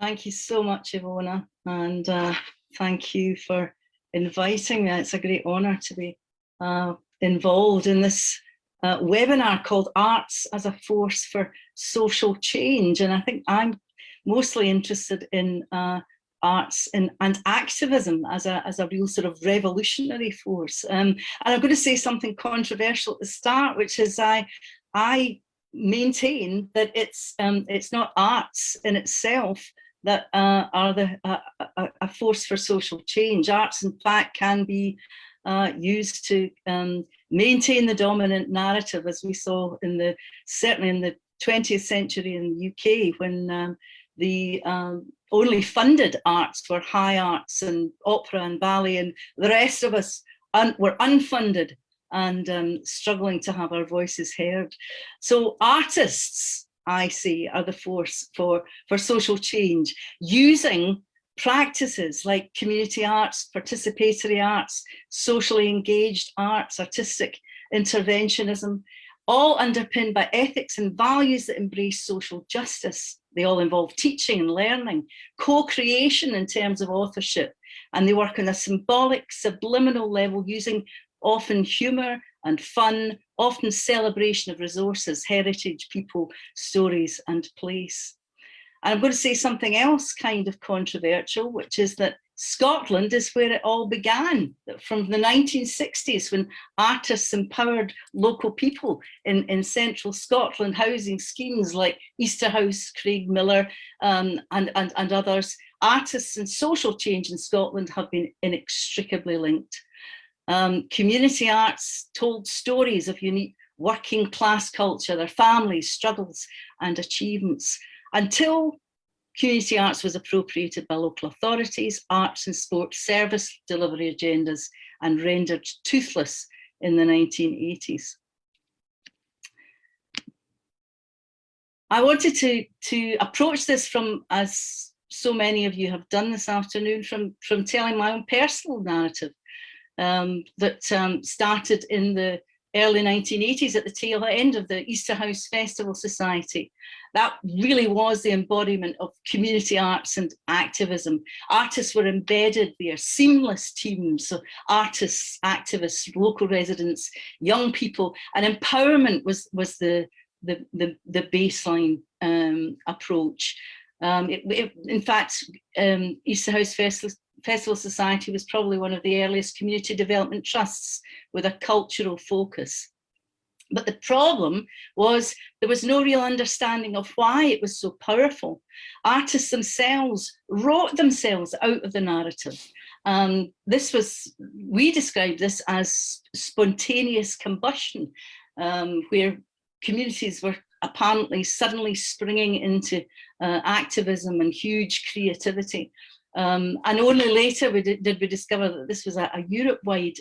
Thank you so much, Ivona, and thank you for inviting me. It's a great honour to be involved in this webinar called Arts as a Force for Social Change. And I think I'm mostly interested in arts and activism as a real sort of revolutionary force. And I'm going to say something controversial at the start, which is I maintain that it's not arts in itself that are a force for social change. Arts, in fact, can be used to maintain the dominant narrative, as we saw certainly in the 20th century in the UK, when the only funded arts were high arts and opera and ballet, and the rest of us were unfunded and struggling to have our voices heard. So artists, I see, are the force for social change, using practices like community arts, participatory arts, socially engaged arts, artistic interventionism, all underpinned by ethics and values that embrace social justice. They all involve teaching and learning, co-creation in terms of authorship, and they work on a symbolic, subliminal level, using often humour and fun, often celebration of resources, heritage, people, stories, and place. And I'm going to say something else kind of controversial, which is that Scotland is where it all began, from the 1960s, when artists empowered local people in central Scotland, housing schemes like Easterhouse, Craig Miller, and others. Artists and social change in Scotland have been inextricably linked. Community arts told stories of unique working class culture, their families, struggles, and achievements. Until community arts was appropriated by local authorities, arts and sport service delivery agendas, and rendered toothless in the 1980s. I wanted to approach this from, as so many of you have done this afternoon, from telling my own personal narrative that started in the early 1980s at the tail end of the Easterhouse Festival Society. That really was the embodiment of community arts and activism. Artists were embedded there, seamless teams, so artists, activists, local residents, young people, and empowerment was the baseline approach. In fact, Easterhouse Festival Society was probably one of the earliest community development trusts with a cultural focus. But the problem was there was no real understanding of why it was so powerful. Artists themselves wrote themselves out of the narrative. We described this as spontaneous combustion, where communities were apparently suddenly springing into activism and huge creativity. And only later did we discover that this was a Europe-wide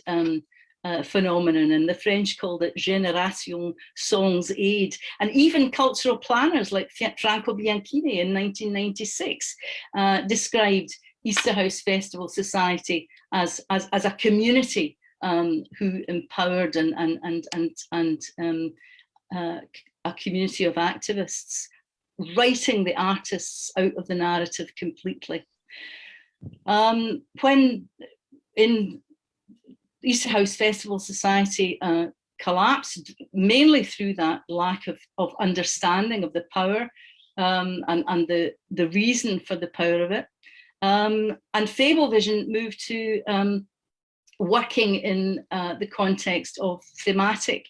phenomenon, and the French called it Génération Sans Aid. And even cultural planners like Franco Bianchini in 1996 described Easterhouse Festival Society as a community who empowered and a community of activists, writing the artists out of the narrative completely. When in Easterhouse Festival Society collapsed, mainly through that lack of understanding of the power and the reason for the power of it. And Fablevision moved to working in the context of thematic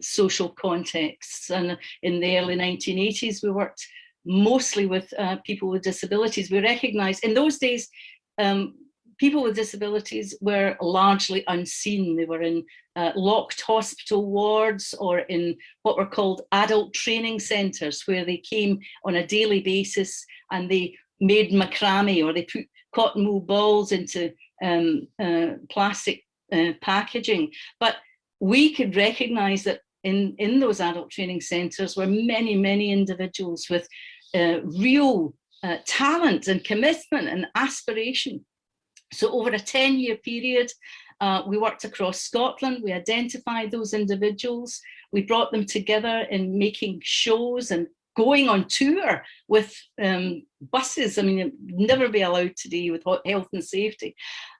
social contexts. And in the early 1980s, we worked mostly with people with disabilities. We recognized in those days, people with disabilities were largely unseen. They were in locked hospital wards or in what were called adult training centres, where they came on a daily basis and they made macrame, or they put cotton wool balls into plastic packaging. But we could recognise that in those adult training centres were many, many individuals with real talent and commitment and aspiration. So over a 10-year period, we worked across Scotland. We identified those individuals. We brought them together in making shows and going on tour with buses. I mean, it'd never be allowed today with health and safety,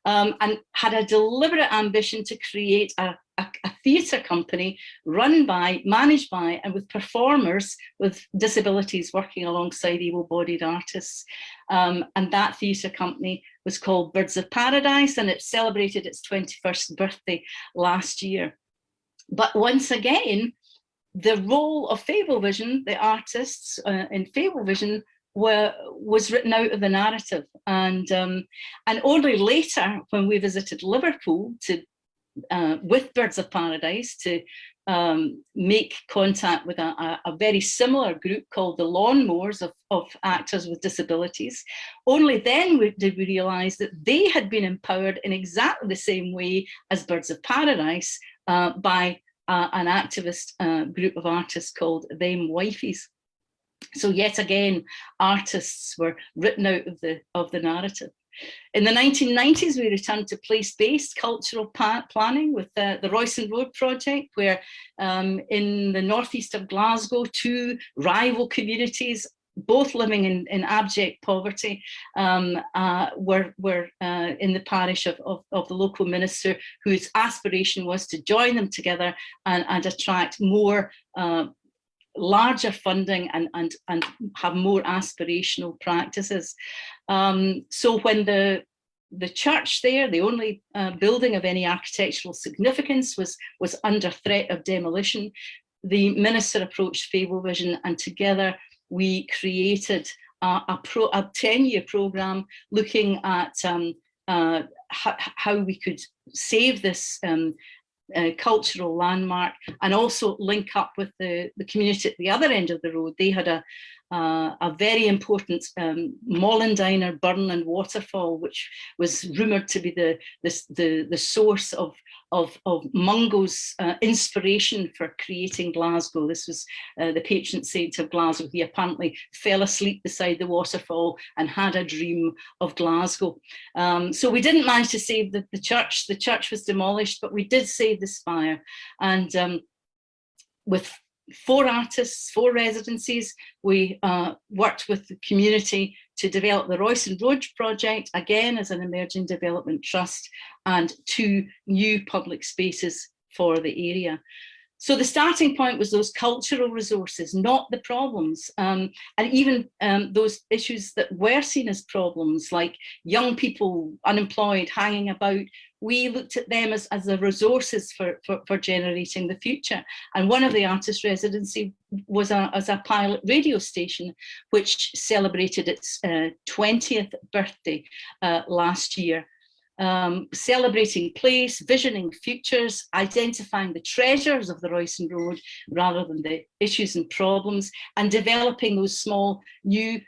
and had a deliberate ambition to create a theatre company run by, managed by, and with performers with disabilities working alongside able-bodied artists. And that theatre company was called Birds of Paradise, and it celebrated its 21st birthday last year. But once again, the role of Fablevision, the artists in Fablevision, was written out of the narrative. And only later, when we visited Liverpool with Birds of Paradise to make contact with a very similar group called the Lawnmowers of actors with disabilities, only then did we realise that they had been empowered in exactly the same way as Birds of Paradise by an activist group of artists called Them Wifeys. So yet again, artists were written out of the narrative. In the 1990s, we returned to place-based cultural planning with the Royston Road project, where in the northeast of Glasgow, two rival communities, both living in abject poverty, were in the parish of the local minister, whose aspiration was to join them together and attract more larger funding and have more aspirational practices. So when the church there, the only building of any architectural significance, was under threat of demolition, the minister approached Fablevision, and together we created a 10-year programme looking at how we could save this cultural landmark and also link up with the community at the other end of the road. They had a very important Mollendiner burn and waterfall, which was rumoured to be the source of Mungo's inspiration for creating Glasgow. This was the patron saint of Glasgow. He apparently fell asleep beside the waterfall and had a dream of Glasgow. So we didn't manage to save the church. The church was demolished, but we did save the spire. And with 4 artists, 4 residencies, we worked with the community to develop the Royston Road project, again as an emerging development trust, and 2 new public spaces for the area. So the starting point was those cultural resources, not the problems, and even those issues that were seen as problems, like young people unemployed, hanging about. We looked at them as the resources for generating the future. And one of the artist residency was as a pilot radio station, which celebrated its 20th birthday last year. Celebrating place, visioning futures, identifying the treasures of the Royston Road rather than the issues and problems, and developing those small new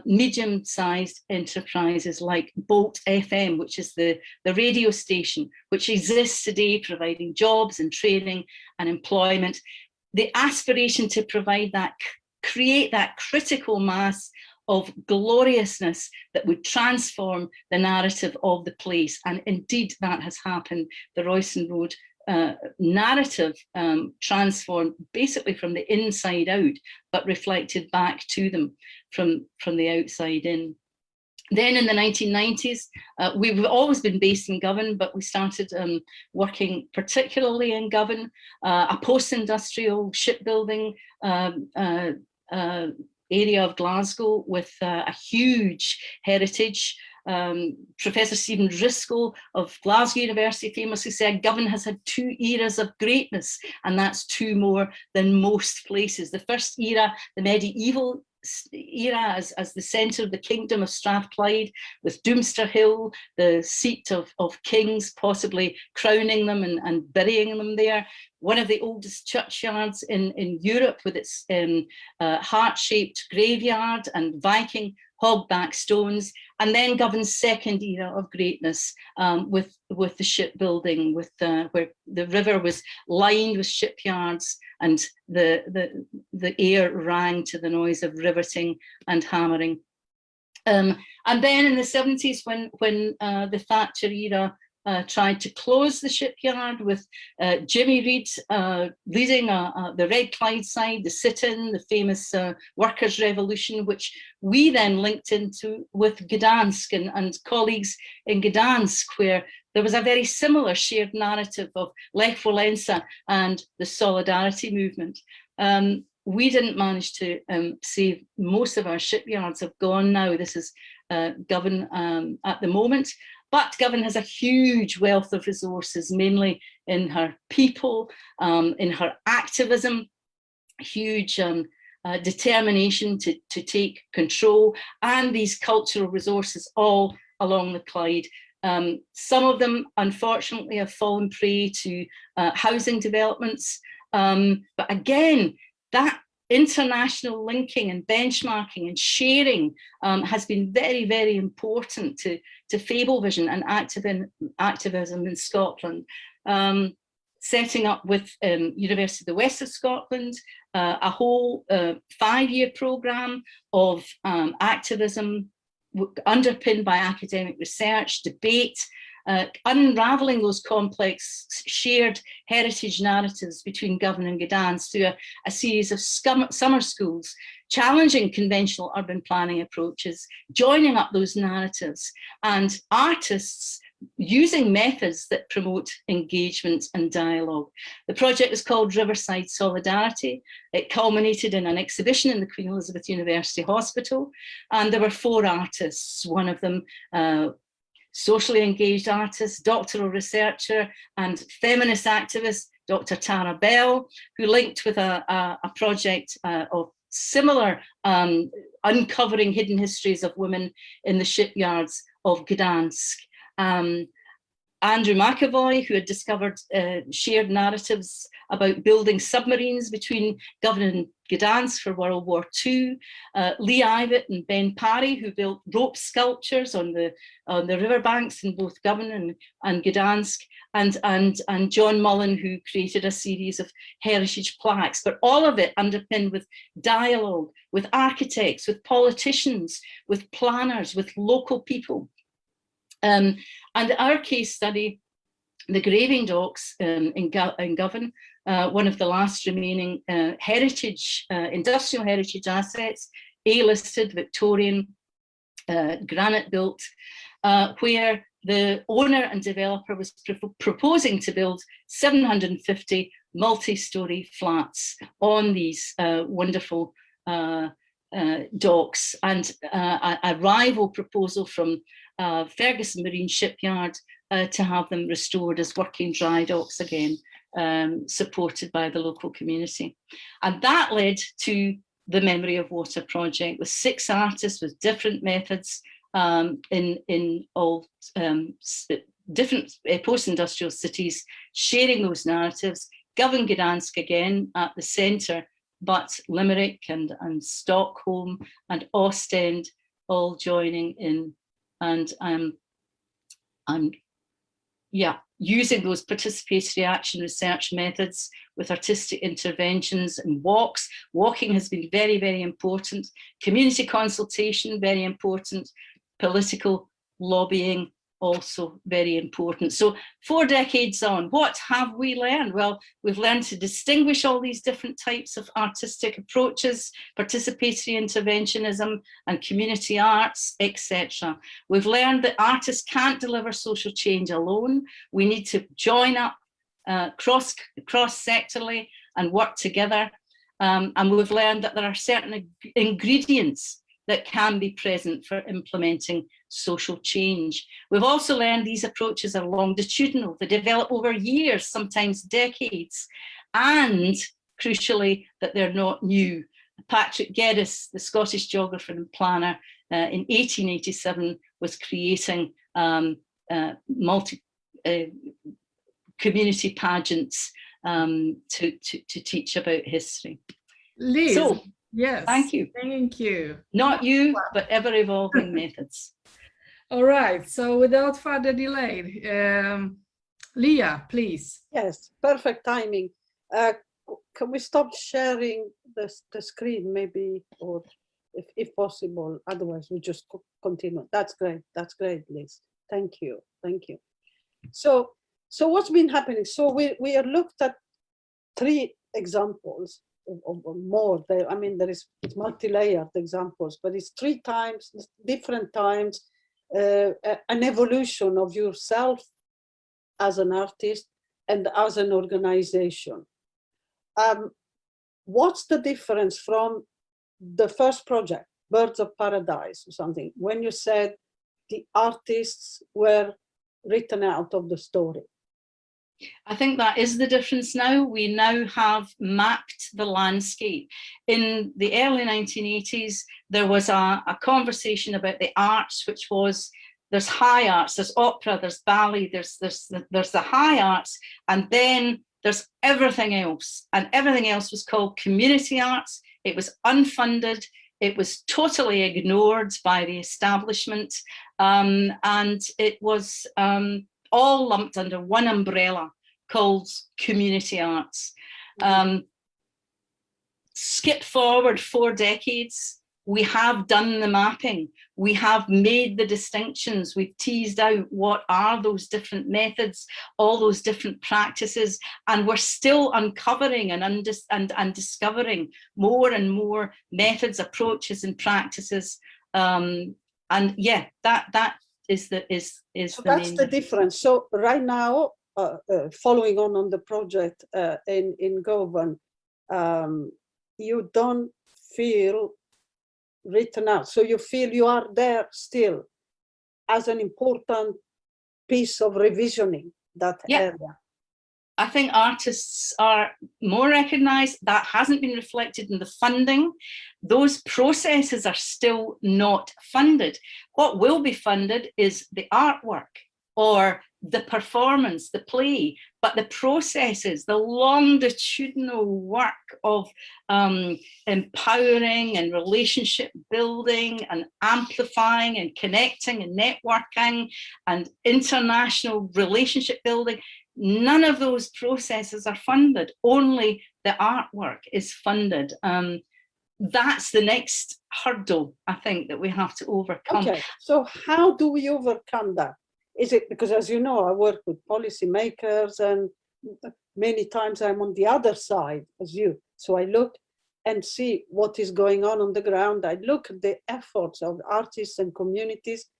medium-sized enterprises like Bolt FM, which is the radio station, which exists today, providing jobs and training and employment. The aspiration to provide that, create that critical mass of gloriousness that would transform the narrative of the place. And indeed, that has happened. The Royston Road narrative transformed basically from the inside out, but reflected back to them from the outside in. Then in the 1990s, we've always been based in Govan, but we started working particularly in Govan, a post-industrial shipbuilding area of Glasgow with a huge heritage. Professor Stephen Driscoll of Glasgow University famously said, Govan has had 2 eras of greatness, and that's 2 more than most places. The first era, the medieval era, as the centre of the kingdom of Strathclyde, with Doomster Hill, the seat of kings, possibly crowning them and burying them there. One of the oldest churchyards in Europe, with its heart-shaped graveyard and Viking hogback stones. And then Govan's second era of greatness, with the shipbuilding, where the river was lined with shipyards, and the air rang to the noise of riveting and hammering. And then in the 70s, when the Thatcher era tried to close the shipyard with Jimmy Reid leading the Red Clydeside, the sit-in, the famous workers' revolution, which we then linked into with Gdansk and colleagues in Gdansk, where there was a very similar shared narrative of Lech Walesa and the Solidarity movement. We didn't manage to save most of our shipyards, have gone now. This is Govan at the moment. But Govan has a huge wealth of resources, mainly in her people, in her activism, huge determination to take control, and these cultural resources all along the Clyde. Some of them, unfortunately, have fallen prey to housing developments. But again, that international linking and benchmarking and sharing has been very, very important to Fablevision and activism in Scotland. Setting up with University of the West of Scotland a whole 5-year programme of activism underpinned by academic research, debate, unravelling those complex shared heritage narratives between Govan and Gdansk through a series of summer schools, challenging conventional urban planning approaches, joining up those narratives, and artists using methods that promote engagement and dialogue. The project was called Riverside Solidarity. It culminated in an exhibition in the Queen Elizabeth University Hospital, and there were 4 artists, one of them socially engaged artist, doctoral researcher, and feminist activist, Dr. Tara Bell, who linked with a project of similar uncovering hidden histories of women in the shipyards of Gdansk. Andrew McAvoy, who had discovered shared narratives about building submarines between Govan and Gdansk for World War II, Lee Ivatt and Ben Parry, who built rope sculptures on the riverbanks in both Govan and Gdansk, and John Mullen, who created a series of heritage plaques, but all of it underpinned with dialogue, with architects, with politicians, with planners, with local people. And our case study, the graving docks in Govan, one of the last remaining industrial heritage assets, A-listed, Victorian, granite built, where the owner and developer was proposing to build 750 multi-storey flats on these wonderful docks, and a rival proposal from Ferguson Marine Shipyard to have them restored as working dry docks again, supported by the local community. And that led to the Memory of Water project, with 6 artists with different methods in all different post-industrial cities, sharing those narratives. Govan, Gdansk again at the centre, but Limerick and Stockholm and Ostend all joining in, and using those participatory action research methods with artistic interventions and walks. Walking has been very, very important. Community consultation, very important. Political lobbying, also very important. So 4 decades on, what have we learned? Well, we've learned to distinguish all these different types of artistic approaches, participatory interventionism and community arts, etc. We've learned that artists can't deliver social change alone. We need to join up cross-sectorally and work together. And we've learned that there are certain ingredients that can be present for implementing social change. We've also learned these approaches are longitudinal, they develop over years, sometimes decades, and crucially, that they're not new. Patrick Geddes, the Scottish geographer and planner, in 1887 was creating community pageants to teach about history. Liz, so, yes, thank you. Thank you. Not you, but ever-evolving methods. All right, so without further delay, Lia, please. Yes, perfect timing. Can we stop sharing the screen maybe, or if possible, otherwise we just continue. That's great, Liz. Thank you, thank you. So what's been happening? So we have looked at 3 examples of more. I mean, it's multi-layered examples, but it's 3 times, different times, an evolution of yourself as an artist and as an organization. What's the difference from the first project, Birds of Paradise or something, when you said the artists were written out of the story? I think that is the difference now. We now have mapped the landscape. In the early 1980s, there was a conversation about the arts, which was, there's high arts, there's opera, there's ballet, there's the high arts, and then there's everything else. And everything else was called community arts. It was unfunded. It was totally ignored by the establishment. And it was all lumped under one umbrella called community arts. Skip forward 4 decades, we have done the mapping, we have made the distinctions, we've teased out what are those different methods, all those different practices, and we're still uncovering and discovering more and more methods, approaches, and practices. And yeah, that is the so that's the difference. So right now, following on the project in Govan, you don't feel written out. So you feel you are there still as an important piece of revisioning that area. I think artists are more recognized. That hasn't been reflected in the funding. Those processes are still not funded. What will be funded is the artwork or the performance, the play, but the processes, the longitudinal work of empowering and relationship building and amplifying and connecting and networking and international relationship building, none of those processes are funded. Only the artwork is funded. That's the next hurdle, I think, that we have to overcome. Okay, so how do we overcome that? Is it because, as you know, I work with policymakers, and many times I'm on the other side as you. So I look and see what is going on the ground. I look at the efforts of artists and communities,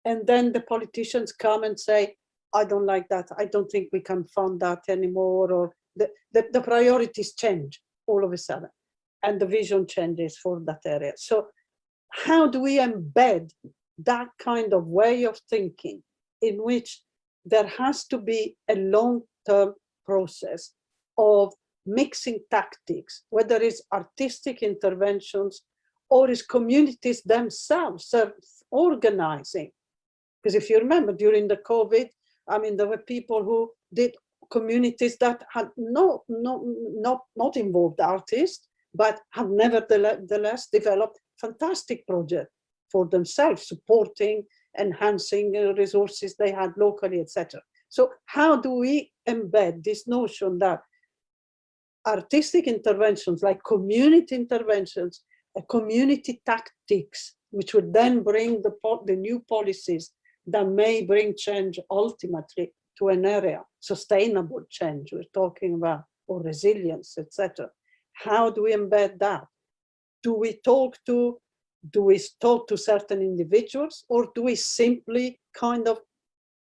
and then the politicians come and say, I don't like that. I don't think we can fund that anymore. Or the priorities change all of a sudden, and the vision changes for that area. So how do we embed that kind of way of thinking in which there has to be a long-term process of mixing tactics, whether it's artistic interventions or it's communities themselves organizing? Because if you remember, during the COVID, I mean, there were people who did communities that had not involved artists, but have nevertheless developed fantastic projects for themselves, supporting, enhancing resources they had locally, etc. So how do we embed this notion that artistic interventions, like community interventions, community tactics, which would then bring the new policies that may bring change ultimately to an area, sustainable change we're talking about, or resilience, etc. How do we embed that? Do we talk to certain individuals, or do we simply kind of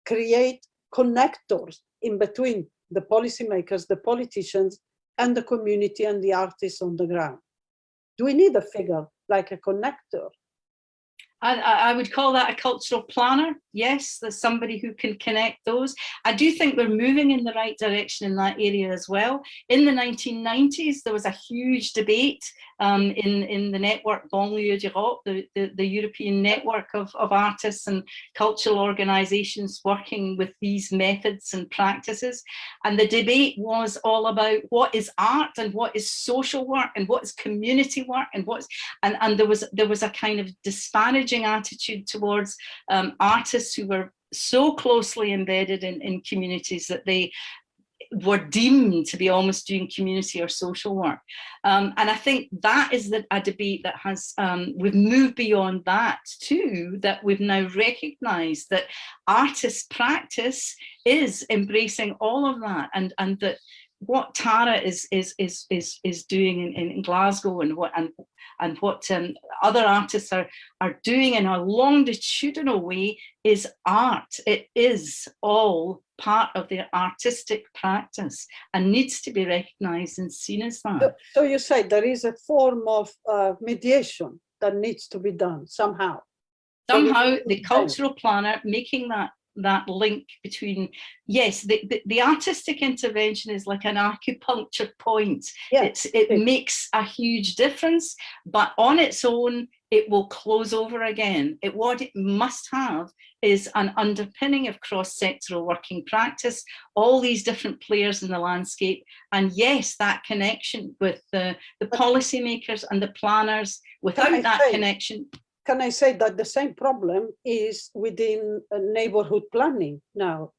create connectors in between the policymakers, the politicians, and the community and the artists on the ground? Do we need a figure like a connector? I would call that a cultural planner. Yes, there's somebody who can connect those. I do think we're moving in the right direction in that area as well. In the 1990s, there was a huge debate in the network Banlieue d'Europe, the European network of artists and cultural organizations working with these methods and practices. And the debate was all about what is art and what is social work and what is community work and and there was a kind of disparaging attitude towards artists who were so closely embedded in communities that they were deemed to be almost doing community or social work. And I think that is a debate that has, we've moved beyond that too, that we've now recognized that artist practice is embracing all of that, and that what Tara is doing in Glasgow, and what other artists are doing in a longitudinal way is art. It is all part of their artistic practice and needs to be recognized and seen as that. So you say there is a form of mediation that needs to be done somehow. Somehow the cultural planner making that link between, yes, the artistic intervention is like an acupuncture point. Yeah, it makes a huge difference, but on its own, it will close over again. What it must have is an underpinning of cross-sectoral working practice, all these different players in the landscape, and yes, that connection with the policymakers and the planners. Without that connection, can I say that the same problem is within neighborhood planning now?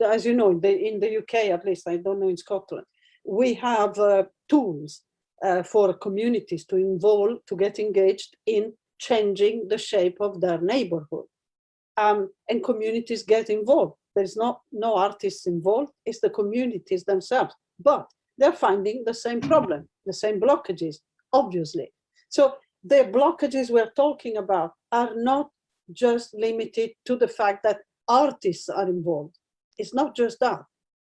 As you know, in the UK, at least, I don't know in Scotland, we have tools for communities to get engaged in changing the shape of their neighborhood. And communities get involved. There's no artists involved, it's the communities themselves. But they're finding the same problem, the same blockages, obviously. So the blockages we're talking about are not just limited to the fact that artists are involved. It's not just that.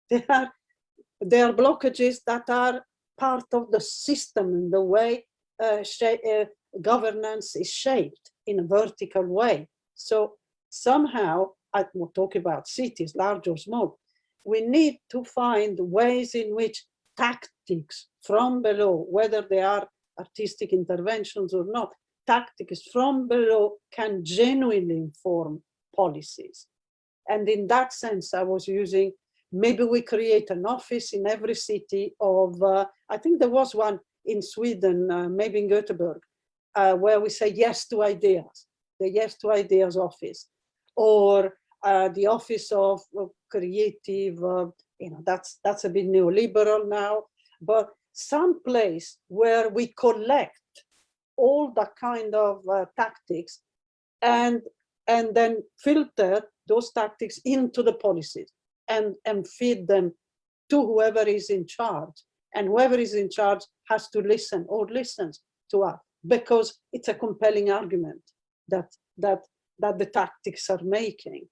There are blockages that are part of the system in the way governance is shaped in a vertical way. So somehow, I will talk about cities, large or small, we need to find ways in which tactics from below, whether they are artistic interventions or not, tactics from below can genuinely inform policies. And in that sense, I was using, maybe we create an office in every city of, I think there was one in Sweden, maybe in Gothenburg, where we say yes to ideas, the Yes to Ideas office, or the office of creative, that's a bit neoliberal now, but some place where we collect all the kind of tactics and then filter those tactics into the policies and feed them to whoever is in charge. And whoever is in charge has to listen or listens to us, because it's a compelling argument that the tactics are making.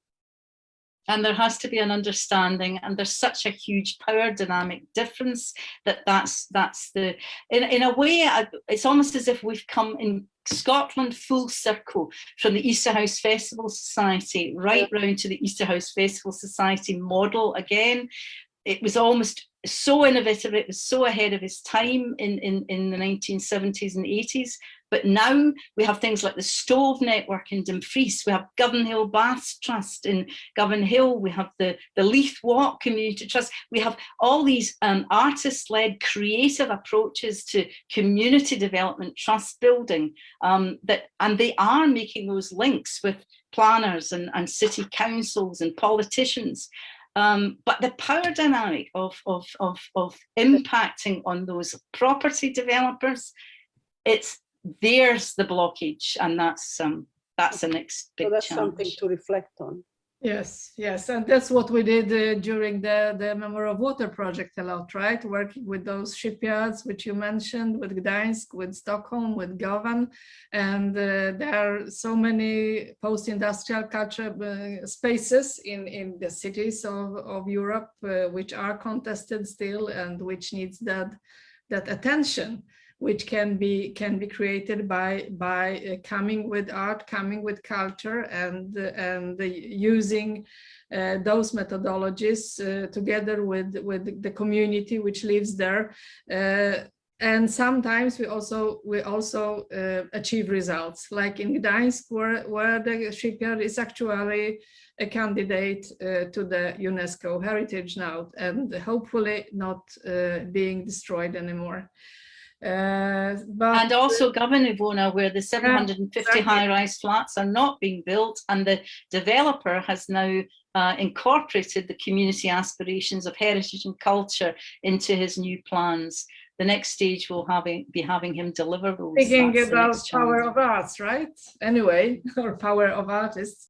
And there has to be an understanding, and there's such a huge power dynamic difference that's the, in a way, it's almost as if we've come in Scotland full circle from the Easterhouse Festival Society right round to the Easterhouse Festival Society model again. It was almost so innovative, it was so ahead of its time in the 1970s and 80s. But now we have things like the Stove Network in Dumfries, we have Govan Hill Baths Trust in Govan Hill, we have the Leith Walk Community Trust, we have all these artist-led creative approaches to community development, trust building, and they are making those links with planners and city councils and politicians. But the power dynamic of impacting on those property developers, there's the blockage, and that's the next big challenge. Something to reflect on. Yes, and that's what we did during the Memory of Water project a lot, right? Working with those shipyards, which you mentioned, with Gdańsk, with Stockholm, with Govan, and there are so many post-industrial culture spaces in the cities of Europe, which are contested still, and which needs that attention, which can be created by coming with art, coming with culture, and using those methodologies together with the community which lives there. And sometimes we also achieve results, like in Gdańsk, where the shipyard is actually a candidate to the UNESCO heritage now, and hopefully not being destroyed anymore. And also Govan, Ivona, where the 750 exactly. high-rise flats are not being built, and the developer has now incorporated the community aspirations of heritage and culture into his new plans. The next stage will be having him deliver those. Thinking about power of arts, right? Anyway, or power of artists.